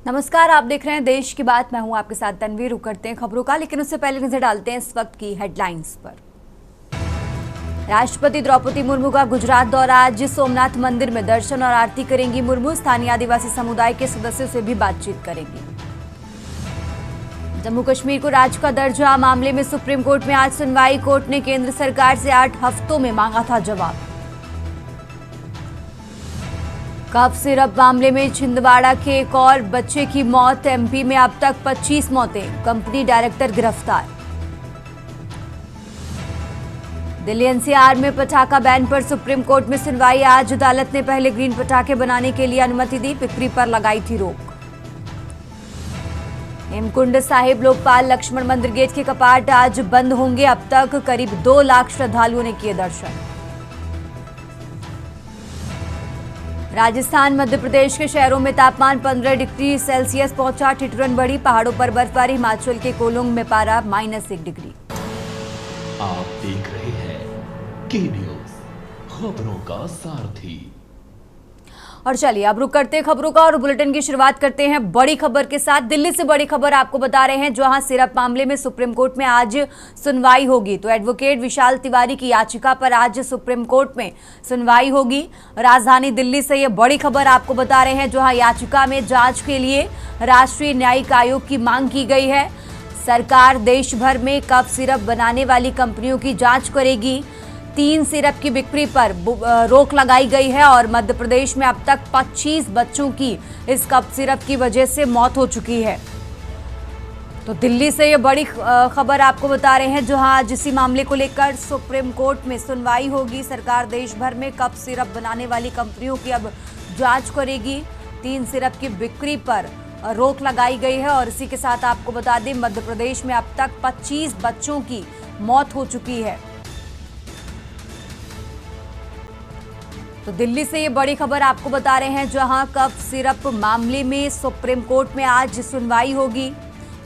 नमस्कार, आप देख रहे हैं देश की बात। मैं हूं आपके साथ तनवीर। रुक करते हैं खबरों का, लेकिन उससे पहले नजर डालते हैं इस वक्त की हेडलाइंस पर। राष्ट्रपति द्रौपदी मुर्मू का गुजरात दौरा। आज सोमनाथ मंदिर में दर्शन और आरती करेंगी मुर्मू। स्थानीय आदिवासी समुदाय के सदस्यों से भी बातचीत करेंगी। जम्मू कश्मीर को राज्य का दर्जा मामले में सुप्रीम कोर्ट में आज सुनवाई। कोर्ट ने केंद्र सरकार से 8 हफ्तों में मांगा था जवाब। कफ सिरप मामले में छिंदवाड़ा के एक और बच्चे की मौत। एमपी में अब तक 25 मौतें। कंपनी डायरेक्टर गिरफ्तार। दिल्ली एनसीआर में पटाखा बैन पर सुप्रीम कोर्ट में सुनवाई। आज अदालत ने पहले ग्रीन पटाखे बनाने के लिए अनुमति दी, बिक्री पर लगाई थी रोक। हेमकुंड साहिब लोकपाल लक्ष्मण मंदिर गेट के कपाट आज बंद होंगे। अब तक करीब 2 लाख श्रद्धालुओं ने किए दर्शन। राजस्थान मध्य प्रदेश के शहरों में तापमान 15 डिग्री सेल्सियस पहुंचा। ठिठुरन बढ़ी। पहाड़ों पर बर्फबारी। हिमाचल के कोलंग में पारा -1 डिग्री। आप देख रहे हैं के न्यूज, खबरों का सारथी। और चलिए अब रुक करते हैं खबरों का और बुलेटिन की शुरुआत करते हैं बड़ी खबर के साथ। दिल्ली से बड़ी खबर आपको बता रहे हैं, जहां सिरप मामले में सुप्रीम कोर्ट में आज सुनवाई होगी। तो एडवोकेट विशाल तिवारी की याचिका पर आज सुप्रीम कोर्ट में सुनवाई होगी। राजधानी दिल्ली से ये बड़ी खबर आपको बता रहे हैं, जहां याचिका में जांच के लिए राष्ट्रीय न्यायिक आयोग की मांग की गई है। सरकार देश भर में कफ सिरप बनाने वाली कंपनियों की जांच करेगी। 3 सिरप की बिक्री पर रोक लगाई गई है और मध्य प्रदेश में अब तक 25 बच्चों की इस कफ सिरप की वजह से मौत हो चुकी है। तो दिल्ली से ये बड़ी खबर आपको बता रहे हैं, जहां आज इसी मामले को लेकर सुप्रीम कोर्ट में सुनवाई होगी। सरकार देश भर में कफ सिरप बनाने वाली कंपनियों की अब जांच करेगी। 3 सिरप की बिक्री पर रोक लगाई गई है और इसी के साथ आपको बता दें, मध्य प्रदेश में अब तक 25 बच्चों की मौत हो चुकी है। तो दिल्ली से ये बड़ी खबर आपको बता रहे हैं, जहां कफ सिरप मामले में सुप्रीम कोर्ट में आज सुनवाई होगी।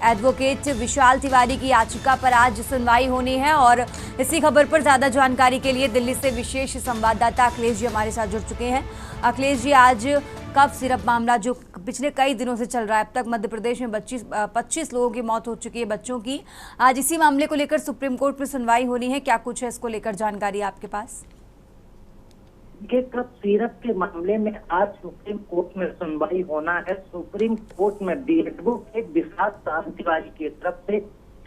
एडवोकेट विशाल तिवारी की याचिका पर आज सुनवाई होनी है और इसी खबर पर ज्यादा जानकारी के लिए दिल्ली से विशेष संवाददाता अखिलेश जी हमारे साथ जुड़ चुके हैं। अखिलेश जी, आज कफ सिरप मामला जो पिछले कई दिनों से चल रहा है, अब तक मध्य प्रदेश में 25 लोगों की मौत हो चुकी है, बच्चों की। आज इसी मामले को लेकर सुप्रीम कोर्ट में सुनवाई होनी है। क्या कुछ है इसको लेकर जानकारी आपके पास? के कफ सिरप के मामले में आज सुप्रीम कोर्ट में सुनवाई होना है। सुप्रीम कोर्ट में एडवोकेट विशाल तिवारी की तरफ से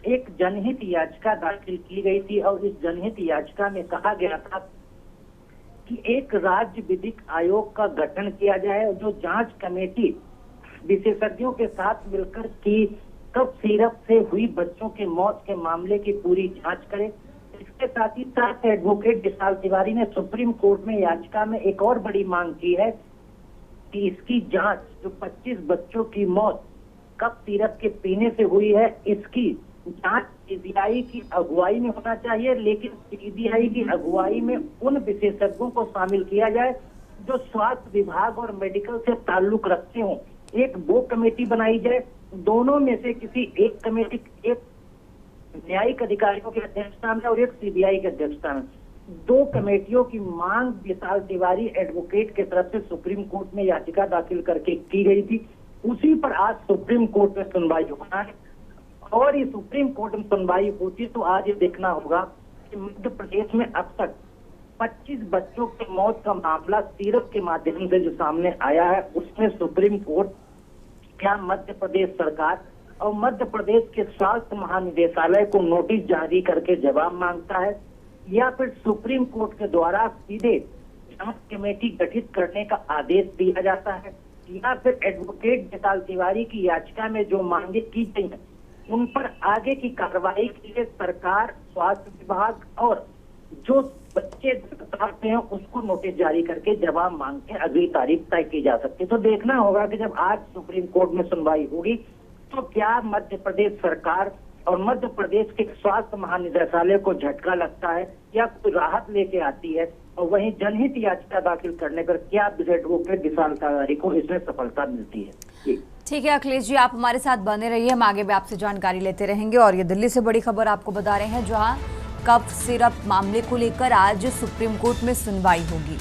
एक जनहित याचिका दाखिल की गई थी और इस जनहित याचिका में कहा गया था कि एक राज्य विधिक आयोग का गठन किया जाए और जो जांच कमेटी विशेषज्ञों के साथ मिलकर की कफ सिरप से हुई बच्चों के मौत के मामले की पूरी जांच करे। इसके साथ ही साथ एडवोकेट विशाल तिवारी ने सुप्रीम कोर्ट में याचिका में एक और बड़ी मांग की है कि इसकी जांच, जो 25 बच्चों की मौत कफ सिरप के पीने से हुई है, इसकी जांच सीबीआई की अगुवाई में होना चाहिए, लेकिन सीबीआई की अगुवाई में उन विशेषज्ञों को शामिल किया जाए जो स्वास्थ्य विभाग और मेडिकल से ताल्लुक रखते हों। एक वो कमेटी बनाई जाए, दोनों में से किसी एक कमेटी, एक न्यायिक अधिकारियों की अध्यक्षता में और एक सीबीआई की अध्यक्षता में, 2 कमेटियों की मांग विशाल तिवारी एडवोकेट के तरफ से सुप्रीम कोर्ट में याचिका दाखिल करके की गई थी। उसी पर आज सुप्रीम कोर्ट में सुनवाई होना है और ये सुप्रीम कोर्ट में सुनवाई होती तो आज ये देखना होगा कि मध्य प्रदेश में अब तक 25 बच्चों की मौत का मामला सिरप के माध्यम से जो सामने आया है, उसमें सुप्रीम कोर्ट क्या मध्य प्रदेश सरकार और मध्य प्रदेश के स्वास्थ्य महानिदेशालय को नोटिस जारी करके जवाब मांगता है, या फिर सुप्रीम कोर्ट के द्वारा सीधे जांच कमेटी गठित करने का आदेश दिया जाता है, या फिर एडवोकेट विशाल तिवारी की याचिका में जो मांगे की गई हैं उन पर आगे की कार्रवाई के लिए सरकार, स्वास्थ्य विभाग और जो बच्चे करते हैं उसको नोटिस जारी करके जवाब मांग के अगली तारीख तय की जा सकती है। तो देखना होगा कि जब आज सुप्रीम कोर्ट में सुनवाई होगी तो क्या मध्य प्रदेश सरकार और मध्य प्रदेश के स्वास्थ्य महानिदेशालय को झटका लगता है या कोई राहत लेके आती है, और वहीं जनहित याचिका दाखिल करने पर क्या एडवोकेट विशाल तिवारी को इसमें सफलता मिलती है। ठीक है अखिलेश जी, आप हमारे साथ बने रहिए, हम आगे भी आपसे जानकारी लेते रहेंगे। और ये दिल्ली से बड़ी खबर आपको बता रहे हैं, जहां कफ सिरप मामले को लेकर आज सुप्रीम कोर्ट में सुनवाई होगी।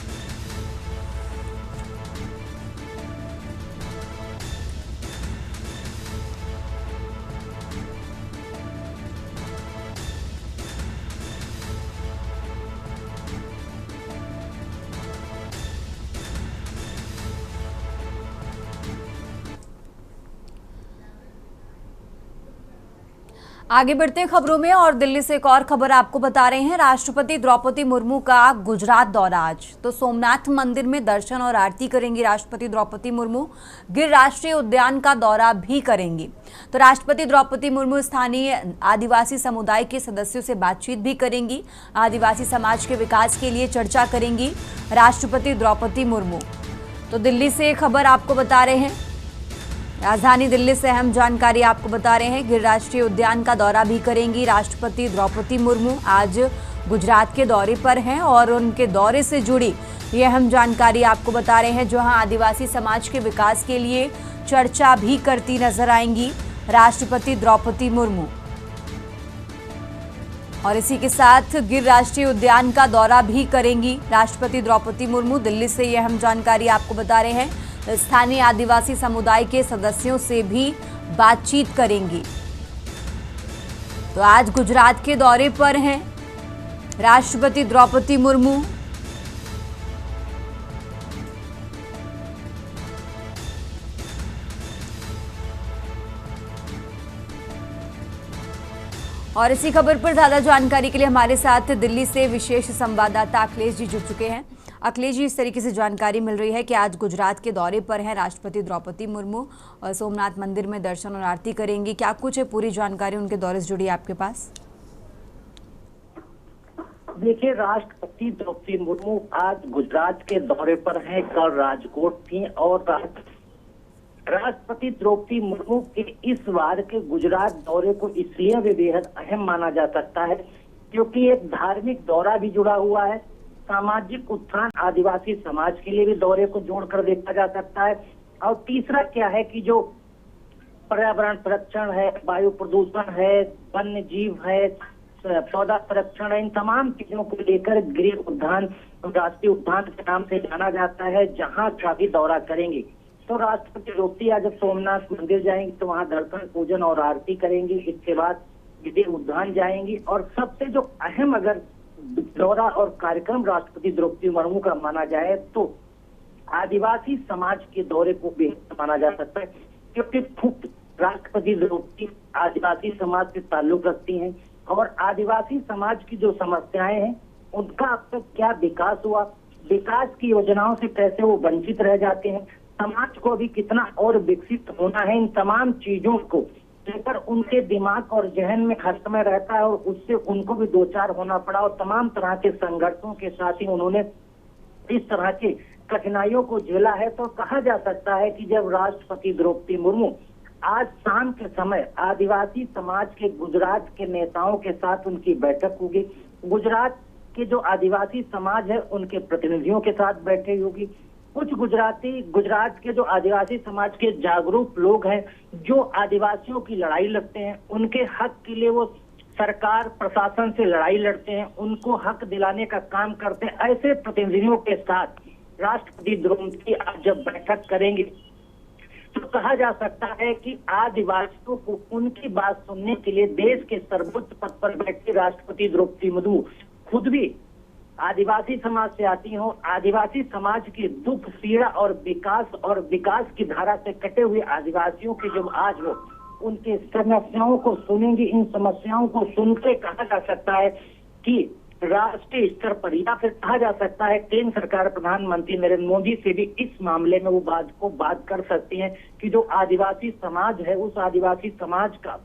आगे बढ़ते हैं खबरों में और दिल्ली से एक और खबर आपको बता रहे हैं। राष्ट्रपति द्रौपदी मुर्मू का गुजरात दौरा आज। तो सोमनाथ मंदिर में दर्शन और आरती करेंगी राष्ट्रपति द्रौपदी मुर्मू। गिर राष्ट्रीय उद्यान का दौरा भी करेंगी। तो राष्ट्रपति द्रौपदी मुर्मू स्थानीय आदिवासी समुदाय के सदस्यों से बातचीत भी करेंगी। आदिवासी समाज के विकास के लिए चर्चा करेंगी राष्ट्रपति द्रौपदी मुर्मू। तो दिल्ली से खबर आपको बता रहे हैं, राजधानी दिल्ली से अहम जानकारी आपको बता रहे हैं। गिर राष्ट्रीय उद्यान का दौरा भी करेंगी राष्ट्रपति द्रौपदी मुर्मू। आज गुजरात के दौरे पर हैं और उनके दौरे से जुड़ी ये अहम जानकारी आपको बता रहे हैं, जहां आदिवासी समाज के विकास के लिए चर्चा भी करती नजर आएंगी राष्ट्रपति द्रौपदी मुर्मू। और इसी के साथ गिर राष्ट्रीय उद्यान का दौरा भी करेंगी राष्ट्रपति द्रौपदी मुर्मू। दिल्ली से ये अहम जानकारी आपको बता रहे हैं। स्थानीय आदिवासी समुदाय के सदस्यों से भी बातचीत करेंगी। तो आज गुजरात के दौरे पर हैं राष्ट्रपति द्रौपदी मुर्मू। और इसी खबर पर ज्यादा जानकारी के लिए हमारे साथ दिल्ली से विशेष संवाददाता अखिलेश जी जुड़ चुके हैं। अखिलेश जी, इस तरीके से जानकारी मिल रही है कि आज गुजरात के दौरे पर हैं राष्ट्रपति द्रौपदी मुर्मू और सोमनाथ मंदिर में दर्शन और आरती करेंगी। क्या कुछ है पूरी जानकारी उनके दौरे से जुड़ी है आपके पास? देखिए, राष्ट्रपति द्रौपदी मुर्मू आज गुजरात के दौरे पर हैं। कल राजकोट थी और राष्ट्रपति द्रौपदी मुर्मू के इस बार के गुजरात दौरे को इसलिए भी बेहद अहम माना जा सकता है क्योंकि एक धार्मिक दौरा भी जुड़ा हुआ है। सामाजिक उत्थान आदिवासी समाज के लिए भी दौरे को जोड़कर देखा जा सकता है। और तीसरा क्या है कि जो पर्यावरण संरक्षण है, वायु प्रदूषण है, वन्य जीव है, पौधा संरक्षण है, इन तमाम चीजों को लेकर गिर उद्यान राष्ट्रीय उद्यान के नाम से जाना जाता है, जहां का भी दौरा करेंगे। तो राष्ट्रपति द्रौपदी आज जब सोमनाथ मंदिर जाएंगी तो वहां दर्शन पूजन और आरती करेंगी। इसके बाद गिर उद्यान जाएंगी और सबसे जो अहम अगर दौरा और कार्यक्रम राष्ट्रपति द्रौपदी मुर्मू का माना जाए तो आदिवासी समाज के दौरे को बेहद माना जा सकता है, क्योंकि खुद राष्ट्रपति द्रौपदी आदिवासी समाज से ताल्लुक रखती हैं और आदिवासी समाज की जो समस्याएं हैं उनका अब तक क्या विकास हुआ, विकास की योजनाओं से कैसे वो वंचित रह जाते हैं, समाज को भी कितना और विकसित होना है, इन तमाम चीजों को लेकर उनके दिमाग और जहन में हर समय रहता है और उससे उनको भी दो चार होना पड़ा और तमाम तरह के संघर्षों के साथ ही उन्होंने इस तरह की कठिनाइयों को झेला है। तो कहा जा सकता है कि जब राष्ट्रपति द्रौपदी मुर्मू आज शाम के समय आदिवासी समाज के गुजरात के नेताओं के साथ उनकी बैठक होगी, गुजरात के जो आदिवासी समाज है उनके प्रतिनिधियों के साथ बैठक होगी, कुछ गुजरात के जो आदिवासी समाज के जागरूक लोग हैं जो आदिवासियों की लड़ाई लड़ते हैं, उनके हक के लिए वो सरकार प्रशासन से लड़ाई लड़ते हैं, उनको हक दिलाने का काम करते हैं, ऐसे प्रतिनिधियों के साथ राष्ट्रपति द्रौपदी आज जब बैठक करेंगे तो कहा जा सकता है कि आदिवासियों को उनकी बात सुनने के लिए देश के सर्वोच्च पद पर बैठे राष्ट्रपति द्रौपदी मुर्मू खुद भी आदिवासी समाज से आती हो, आदिवासी समाज की दुख पीड़ा और विकास की धारा से कटे हुए आदिवासियों के जो आज हो उनके समस्याओं को सुनेंगी। इन समस्याओं को सुनते कहा जा सकता है कि राष्ट्रीय स्तर पर या फिर कहा जा सकता है केंद्र सरकार प्रधानमंत्री नरेंद्र मोदी से भी इस मामले में वो बात कर सकती है कि जो आदिवासी समाज है उस आदिवासी समाज का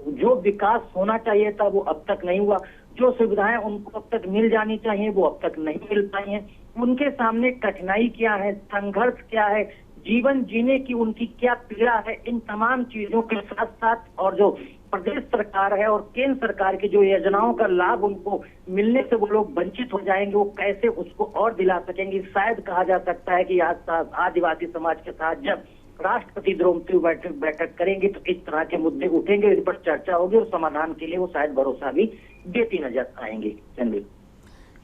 जो विकास होना चाहिए था वो अब तक नहीं हुआ, जो सुविधाएं उनको अब तक मिल जानी चाहिए वो अब तक नहीं मिल पाई हैं, उनके सामने कठिनाई क्या है, संघर्ष क्या है, जीवन जीने की उनकी क्या पीड़ा है, इन तमाम चीजों के साथ साथ और जो प्रदेश सरकार है और केंद्र सरकार की जो योजनाओं का लाभ उनको मिलने से वो लोग वंचित हो जाएंगे, वो कैसे उसको और दिला सकेंगे। शायद कहा जा सकता है कि आज आदिवासी समाज के साथ जब राष्ट्रपति द्रौपदी बैठक करेंगे तो इस तरह के मुद्दे उठेंगे, इन पर चर्चा होगी और समाधान के लिए वो शायद भरोसा भी देती नजर आएंगे।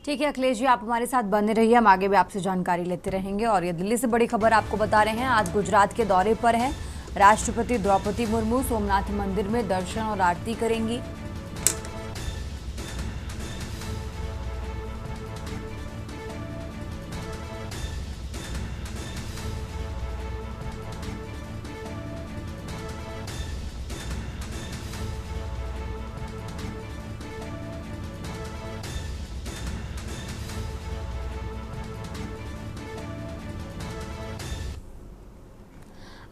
ठीक है अखिलेश जी, आप हमारे साथ बने रहिए, हम आगे भी आपसे जानकारी लेते रहेंगे। और ये दिल्ली से बड़ी खबर आपको बता रहे हैं, आज गुजरात के दौरे पर हैं राष्ट्रपति द्रौपदी मुर्मू। सोमनाथ मंदिर में दर्शन और आरती करेंगी।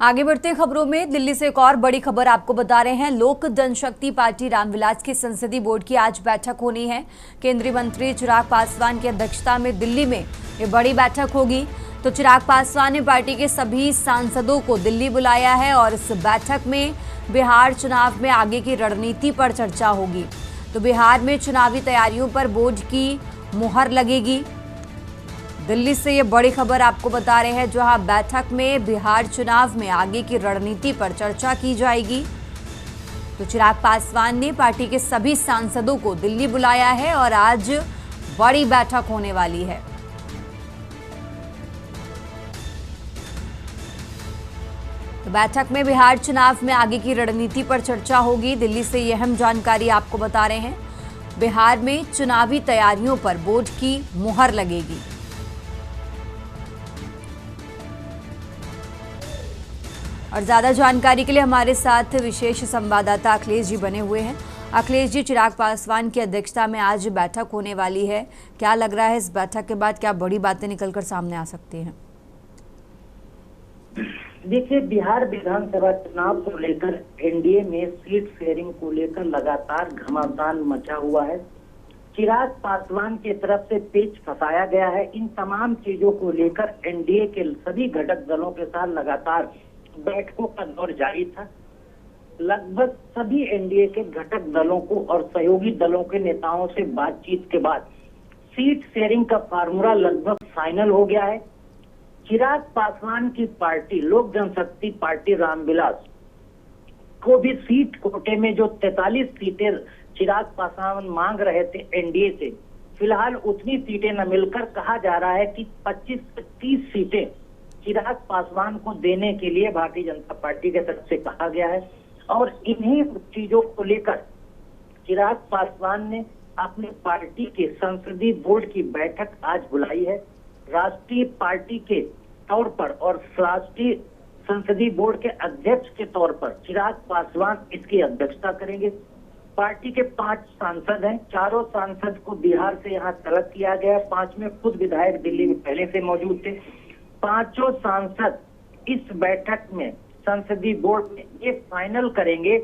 आगे बढ़ते खबरों में दिल्ली से एक और बड़ी खबर आपको बता रहे हैं। लोक जनशक्ति पार्टी रामविलास की संसदीय बोर्ड की आज बैठक होनी है। केंद्रीय मंत्री चिराग पासवान की अध्यक्षता में दिल्ली में ये बड़ी बैठक होगी। तो चिराग पासवान ने पार्टी के सभी सांसदों को दिल्ली बुलाया है और इस बैठक में बिहार चुनाव में आगे की रणनीति पर चर्चा होगी। तो बिहार में चुनावी तैयारियों पर बोर्ड की मुहर लगेगी। दिल्ली से ये बड़ी खबर आपको बता रहे हैं, जहां बैठक में बिहार चुनाव में आगे की रणनीति पर चर्चा की जाएगी। तो चिराग पासवान ने पार्टी के सभी सांसदों को दिल्ली बुलाया है और आज बड़ी बैठक होने वाली है। तो बैठक में बिहार चुनाव में आगे की रणनीति पर चर्चा होगी। दिल्ली से ये अहम जानकारी आपको बता रहे हैं। बिहार में चुनावी तैयारियों पर बोर्ड की मुहर लगेगी। और ज्यादा जानकारी के लिए हमारे साथ विशेष संवाददाता अखिलेश जी बने हुए हैं। अखिलेश जी, चिराग पासवान की अध्यक्षता में आज बैठक होने वाली है, क्या लग रहा है इस बैठक के बाद क्या बड़ी बातें निकलकर सामने आ सकती हैं? देखिए, बिहार विधानसभा चुनाव को लेकर एनडीए में सीट शेयरिंग को लेकर लगातार घमासान मचा हुआ है। चिराग पासवान की तरफ से पेच फंसाया गया है। इन तमाम चीजों को लेकर एनडीए के सभी घटक दलों के साथ लगातार बैठकों का दौर जारी था। लगभग सभी एनडीए के घटक दलों को और सहयोगी दलों के नेताओं से बातचीत के बाद सीट शेयरिंग का फार्मूला लगभग फाइनल हो गया है। चिराग पासवान की पार्टी लोक जनशक्ति पार्टी रामविलास को भी सीट कोटे में जो 43 सीटें चिराग पासवान मांग रहे थे एनडीए से, फिलहाल उतनी सीटें न मिलकर कहा जा रहा है कि 25 से 30 सीटें चिराग पासवान को देने के लिए भारतीय जनता पार्टी की तरफ से कहा गया है। और इन्हीं चीजों को लेकर चिराग पासवान ने अपनी पार्टी के संसदीय बोर्ड की बैठक आज बुलाई है। राष्ट्रीय पार्टी के तौर पर और राष्ट्रीय संसदीय बोर्ड के अध्यक्ष के तौर पर चिराग पासवान इसकी अध्यक्षता करेंगे। पार्टी के 5 सांसद हैं, चारों सांसद को बिहार से यहाँ तलब किया गया। 5 में खुद विधायक दिल्ली में पहले से मौजूद थे। 5 सांसद इस बैठक में संसदीय बोर्ड में ये फाइनल करेंगे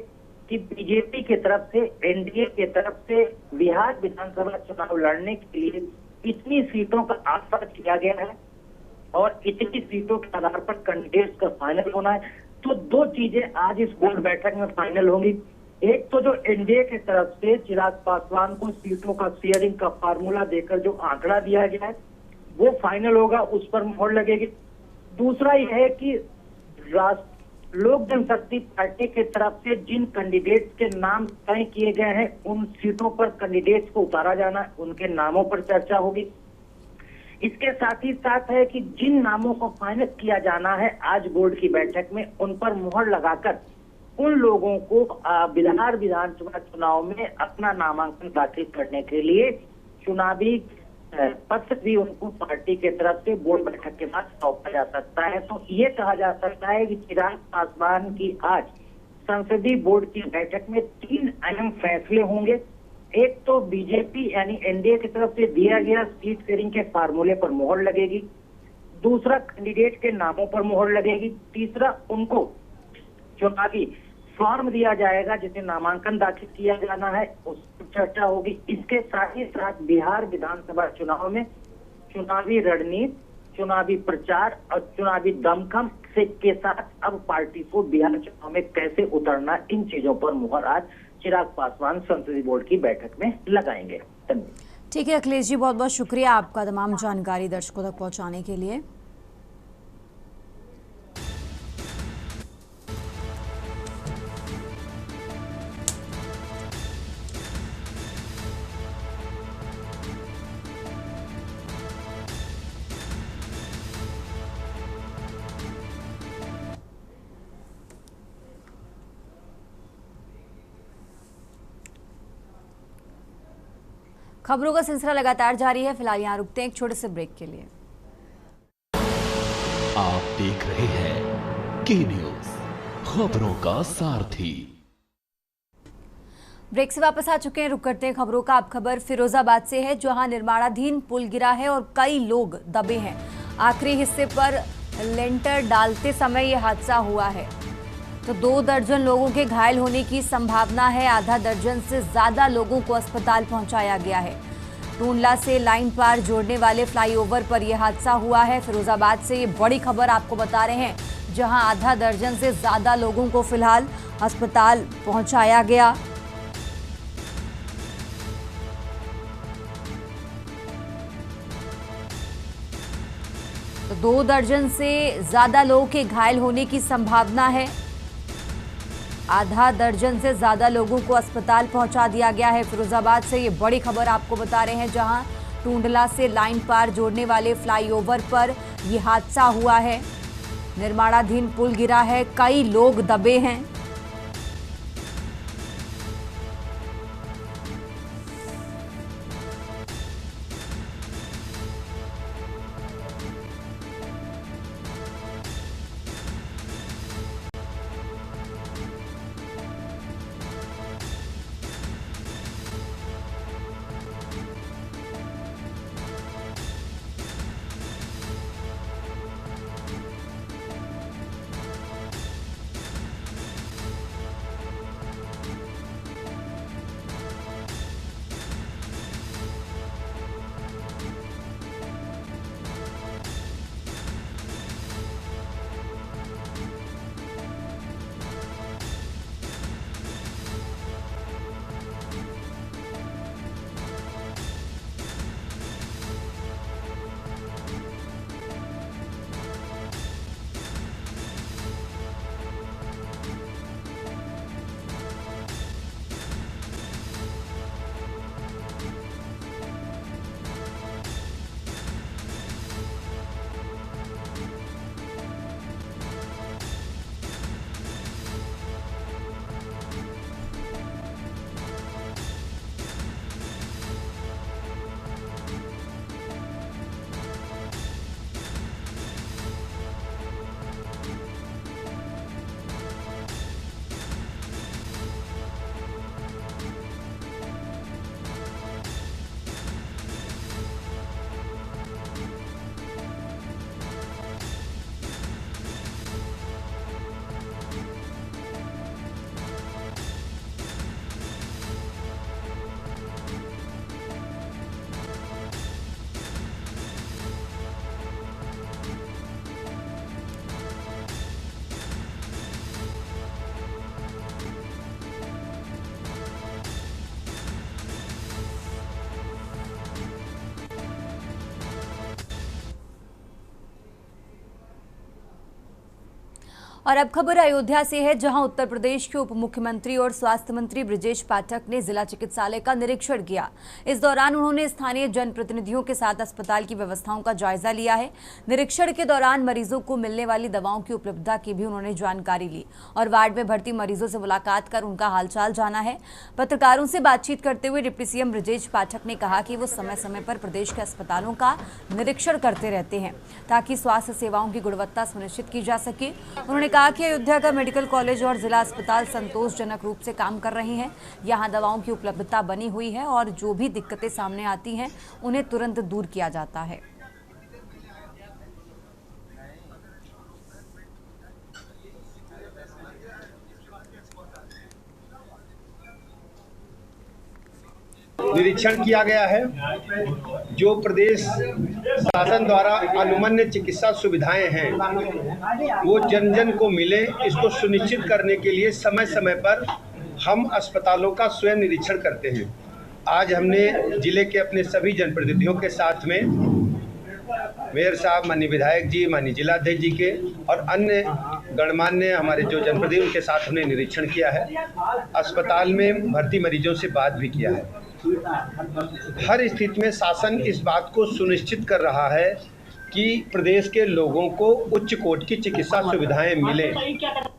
कि बीजेपी की तरफ से, एनडीए की तरफ से बिहार विधानसभा चुनाव लड़ने के लिए इतनी सीटों का आफर किया गया है और इतनी सीटों के आधार पर कैंडिडेट्स का फाइनल होना है। तो 2 चीजें आज इस बोर्ड बैठक में फाइनल होंगी। एक तो जो एनडीए की तरफ से चिराग पासवान को सीटों का शेयरिंग का फार्मूला देकर जो आंकड़ा दिया गया है वो फाइनल होगा, उस पर मोहर लगेगी। दूसरा यह है कि लोक जनशक्ति पार्टी की तरफ से जिन कैंडिडेट्स के नाम तय किए गए हैं उन सीटों पर कैंडिडेट्स को उतारा जाना, उनके नामों पर चर्चा होगी। इसके साथ ही साथ है कि जिन नामों को फाइनल किया जाना है आज बोर्ड की बैठक में, उन पर मुहर लगाकर उन लोगों को बिहार विधानसभा चुनाव में अपना नामांकन दाखिल करने के लिए चुनावी पत्र भी उनको पार्टी की तरफ से बोर्ड बैठक के बाद सौंपा जा सकता है। तो ये कहा जा सकता है कि चिराग पासवान की आज संसदीय बोर्ड की बैठक में 3 अहम फैसले होंगे। एक तो बीजेपी यानी एनडीए की तरफ से दिया गया सीट शेयरिंग के फार्मूले पर मोहर लगेगी। दूसरा, कैंडिडेट के नामों पर मोहर लगेगी। तीसरा, उनको चुनावी फॉर्म दिया जाएगा जिसे नामांकन दाखिल किया जाना है, उस पर चर्चा होगी। इसके साथ ही साथ बिहार विधानसभा चुनाव में चुनावी रणनीति, चुनावी प्रचार और चुनावी दमखम से के साथ अब पार्टी को बिहार चुनाव में कैसे उतरना, इन चीजों पर मुहर आज चिराग पासवान संसदीय बोर्ड की बैठक में लगाएंगे। ठीक है अखिलेश जी, बहुत बहुत शुक्रिया आपका तमाम जानकारी दर्शकों तक पहुंचाने के लिए। खबरों का सिलसिला लगातार जारी है। फिलहाल यहाँ रुकते हैं एक छोटे से ब्रेक के लिए। आप देख रहे हैं के न्यूज, खबरों का सारथी। ब्रेक से वापस आ चुके हैं, रुक करते हैं खबरों का। अब खबर फिरोजाबाद से है, जहां निर्माणाधीन पुल गिरा है और कई लोग दबे हैं। आखिरी हिस्से पर लेंटर डालते समय ये हादसा हुआ है। तो 2 दर्जन लोगों के घायल होने की संभावना है। आधा दर्जन से ज्यादा लोगों को अस्पताल पहुंचाया गया है। टूंडला से लाइन पार जोड़ने वाले फ्लाईओवर पर यह हादसा हुआ है। फिरोजाबाद से ये बड़ी खबर आपको बता रहे हैं, जहां आधा दर्जन से ज्यादा लोगों को फिलहाल अस्पताल पहुंचाया गया। तो 2 दर्जन से ज्यादा लोगों के घायल होने की संभावना है। आधा दर्जन से ज्यादा लोगों को अस्पताल पहुंचा दिया गया है। फिरोजाबाद से ये बड़ी खबर आपको बता रहे हैं, जहां टूंडला से लाइन पार जोड़ने वाले फ्लाईओवर पर यह हादसा हुआ है। निर्माणाधीन पुल गिरा है, कई लोग दबे हैं। और अब खबर अयोध्या से है, जहां उत्तर प्रदेश के उप मुख्यमंत्री और स्वास्थ्य मंत्री बृजेश पाठक ने जिला चिकित्सालय का निरीक्षण किया। इस दौरान उन्होंने स्थानीय जनप्रतिनिधियों के साथ अस्पताल की व्यवस्थाओं का जायजा लिया है। निरीक्षण के दौरान मरीजों को मिलने वाली दवाओं की उपलब्धता की भी उन्होंने जानकारी ली और वार्ड में भर्ती मरीजों से मुलाकात कर उनका हालचाल जाना है। पत्रकारों से बातचीत करते हुए डिप्टी सीएम बृजेश पाठक ने कहा कि वो समय समय पर प्रदेश के अस्पतालों का निरीक्षण करते रहते हैं ताकि स्वास्थ्य सेवाओं की गुणवत्ता सुनिश्चित की जा सके। उन्होंने कहा कि अयोध्या का मेडिकल कॉलेज और जिला अस्पताल संतोषजनक रूप से काम कर रही हैं। यहां दवाओं की उपलब्धता बनी हुई है और जो भी दिक्कतें सामने आती हैं उन्हें तुरंत दूर किया जाता है। निरीक्षण किया गया है। जो प्रदेश शासन द्वारा अनुमन्य चिकित्सा सुविधाएं हैं वो जन जन को मिले, इसको सुनिश्चित करने के लिए समय समय पर हम अस्पतालों का स्वयं निरीक्षण करते हैं। आज हमने जिले के अपने सभी जनप्रतिनिधियों के साथ में मेयर साहब, माननीय विधायक जी, माननीय जिलाध्यक्ष जी के और अन्य गणमान्य हमारे जो जनप्रतिनिधि उनके साथ हमने निरीक्षण किया है। अस्पताल में भर्ती मरीजों से बात भी किया है। हर स्थिति में शासन इस बात को सुनिश्चित कर रहा है कि प्रदेश के लोगों को उच्च कोटि की चिकित्सा सुविधाएं मिलें।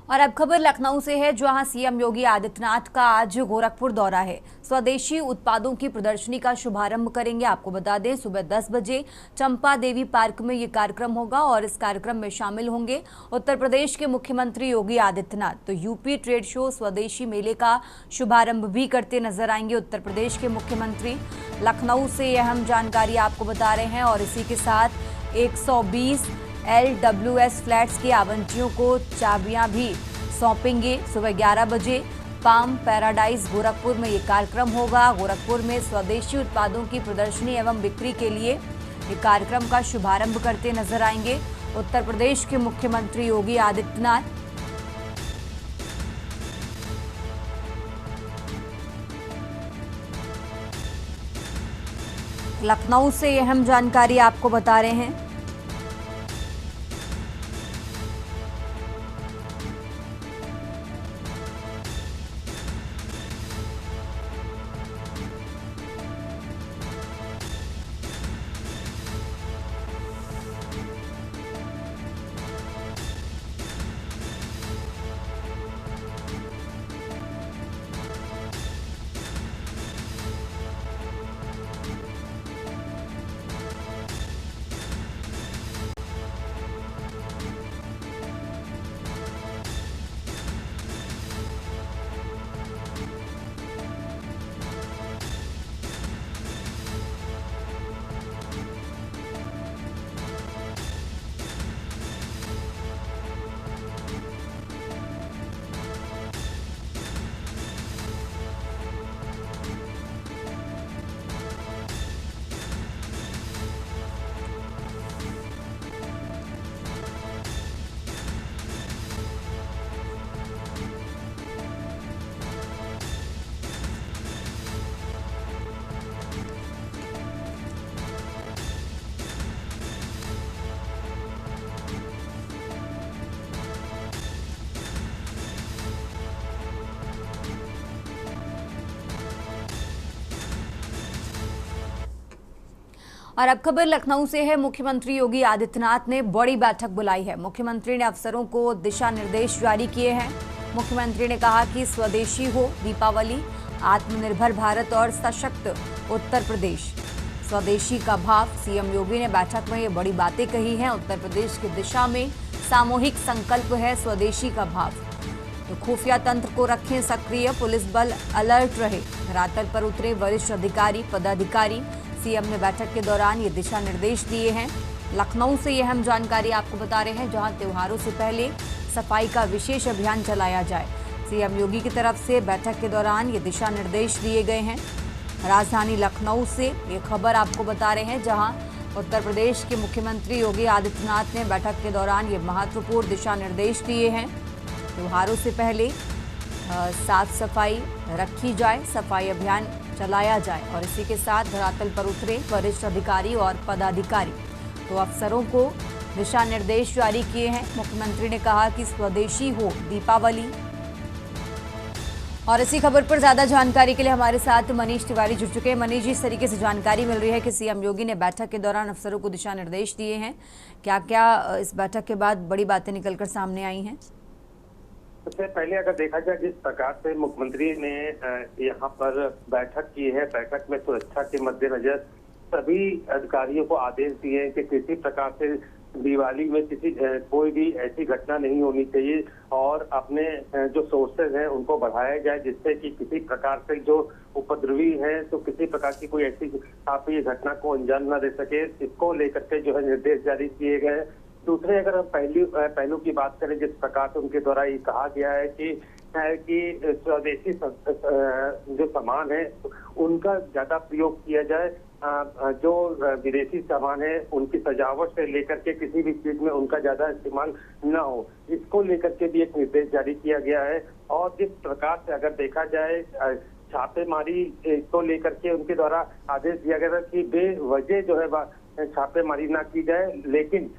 और अब खबर लखनऊ से है, जहां सीएम योगी आदित्यनाथ का आज गोरखपुर दौरा है। स्वदेशी उत्पादों की प्रदर्शनी का शुभारंभ करेंगे। आपको बता दें, सुबह 10 बजे चंपा देवी पार्क में ये कार्यक्रम होगा और इस कार्यक्रम में शामिल होंगे उत्तर प्रदेश के मुख्यमंत्री योगी आदित्यनाथ। तो यूपी ट्रेड शो स्वदेशी मेले का शुभारंभ भी करते नजर आएंगे उत्तर प्रदेश के मुख्यमंत्री। लखनऊ से ये अहम जानकारी आपको बता रहे हैं। और इसी के साथ 120 LWS फ्लैट्स के आवंटियों को चाबियां भी सौंपेंगे। सुबह 11 बजे पाम पैराडाइज गोरखपुर में ये कार्यक्रम होगा। गोरखपुर में स्वदेशी उत्पादों की प्रदर्शनी एवं बिक्री के लिए ये कार्यक्रम का शुभारंभ करते नजर आएंगे उत्तर प्रदेश के मुख्यमंत्री योगी आदित्यनाथ। लखनऊ से ये अहम जानकारी आपको बता रहे हैं। और अब खबर लखनऊ से है। मुख्यमंत्री योगी आदित्यनाथ ने बड़ी बैठक बुलाई है। मुख्यमंत्री ने अफसरों को दिशा निर्देश जारी किए हैं। मुख्यमंत्री ने कहा कि स्वदेशी हो दीपावली, आत्मनिर्भर भारत और सशक्त उत्तर प्रदेश, स्वदेशी का भाव। सीएम योगी ने बैठक में ये बड़ी बातें कही हैं। उत्तर प्रदेश की दिशा में सामूहिक संकल्प है स्वदेशी का भाव। तो खुफिया तंत्र को रखें सक्रिय, पुलिस बल अलर्ट रहे। धरातल पर उतरे वरिष्ठ अधिकारी पदाधिकारी। सीएम ने बैठक के दौरान ये दिशा निर्देश दिए हैं। लखनऊ से ये अहम जानकारी आपको बता रहे हैं, जहां त्योहारों से पहले सफाई का विशेष अभियान चलाया जाए। सीएम योगी की तरफ से बैठक के दौरान ये दिशा निर्देश दिए गए हैं। राजधानी लखनऊ से ये खबर आपको बता रहे हैं, जहां उत्तर प्रदेश के मुख्यमंत्री योगी आदित्यनाथ ने बैठक के दौरान ये महत्वपूर्ण दिशा निर्देश दिए हैं। त्योहारों से पहले साफ सफाई रखी जाए, सफाई अभियान चलाया जाए और इसी के साथ धरातल पर उतरे वरिष्ठ अधिकारी और पदाधिकारी। तो अफसरों को दिशा निर्देश जारी किए हैं। मुख्यमंत्री ने कहा कि स्वदेशी हो दीपावली। और इसी खबर पर ज्यादा जानकारी के लिए हमारे साथ मनीष तिवारी जुड़ चुके हैं। मनीष जी, इस तरीके से जानकारी मिल रही है कि सीएम योगी ने बैठक के दौरान अफसरों को दिशा निर्देश दिए हैं। क्या क्या इस बैठक के बाद बड़ी बातें निकलकर सामने आई हैं? सबसे पहले अगर देखा जाए जिस प्रकार से मुख्यमंत्री ने यहाँ पर बैठक की है, बैठक में सुरक्षा के मद्देनजर सभी अधिकारियों को आदेश दिए हैं कि किसी प्रकार से दिवाली में कोई भी ऐसी घटना नहीं होनी चाहिए और अपने जो सोर्सेज हैं उनको बढ़ाया जाए, जिससे कि किसी प्रकार से जो उपद्रवी है तो किसी प्रकार की कोई ऐसी आप ये घटना को अंजाम न दे सके। इसको लेकर के जो है निर्देश जारी किए गए। दूसरे अगर हम पहलू की बात करें, जिस प्रकार से उनके द्वारा ये कहा गया है कि स्वदेशी जो सामान है उनका ज्यादा प्रयोग किया जाए, जो विदेशी सामान है उनकी सजावट से लेकर के किसी भी चीज में उनका ज्यादा इस्तेमाल न हो, इसको लेकर के भी एक निर्देश जारी किया गया है। और जिस प्रकार से अगर देखा जाए छापेमारी को लेकर के उनके द्वारा आदेश दिया गया था कि बेवजह जो है छापेमारी ना की जाए, लेकिन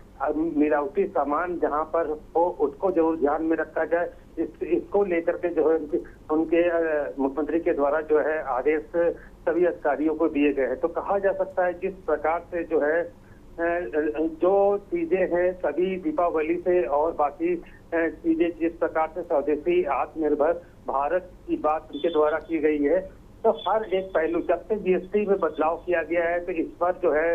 मिलावटी सामान जहां पर हो उसको जरूर ध्यान में रखा जाए। इसको लेकर के जो है उनके मुख्यमंत्री के द्वारा जो है आदेश सभी अधिकारियों को दिए गए हैं। तो कहा जा सकता है जिस प्रकार से जो है जो चीजें हैं सभी दीपावली से और बाकी चीजें जिस प्रकार से स्वदेशी आत्मनिर्भर भारत की बात उनके द्वारा की गई है, तो हर एक पहलू जब से जीएसटी में बदलाव किया गया है तो इस पर जो है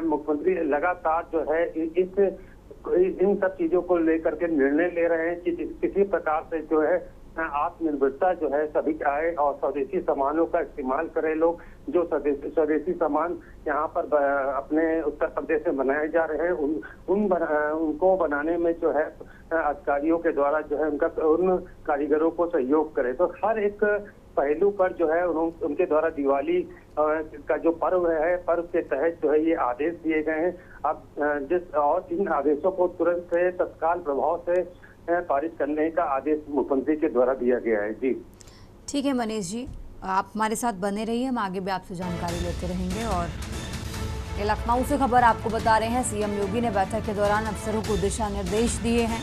मुख्यमंत्री लगातार जो है इन सब चीजों को लेकर के निर्णय ले रहे हैं कि किसी प्रकार से जो है आत्मनिर्भरता जो है सभी आए और स्वदेशी सामानों का इस्तेमाल करें लोग, जो स्वदेशी सामान यहाँ पर अपने उत्तर प्रदेश में बनाए जा रहे हैं उनको बनाने में जो है अधिकारियों के द्वारा जो है उन कारीगरों को सहयोग करे। तो हर एक पहलू पर जो है उनके द्वारा दिवाली का जो पर्व है, पर्व के तहत जो है ये आदेश दिए गए हैं। अब और इन आदेशों को तुरंत से तत्काल प्रभाव से पारित करने का आदेश मुख्यमंत्री के द्वारा दिया गया है। जी ठीक है मनीष जी, आप हमारे साथ बने रहिए, हम आगे भी आपसे जानकारी लेते रहेंगे। और ये लखनऊ से खबर आपको बता रहे हैं, सीएम योगी ने बैठक के दौरान अफसरों को दिशा निर्देश दिए हैं।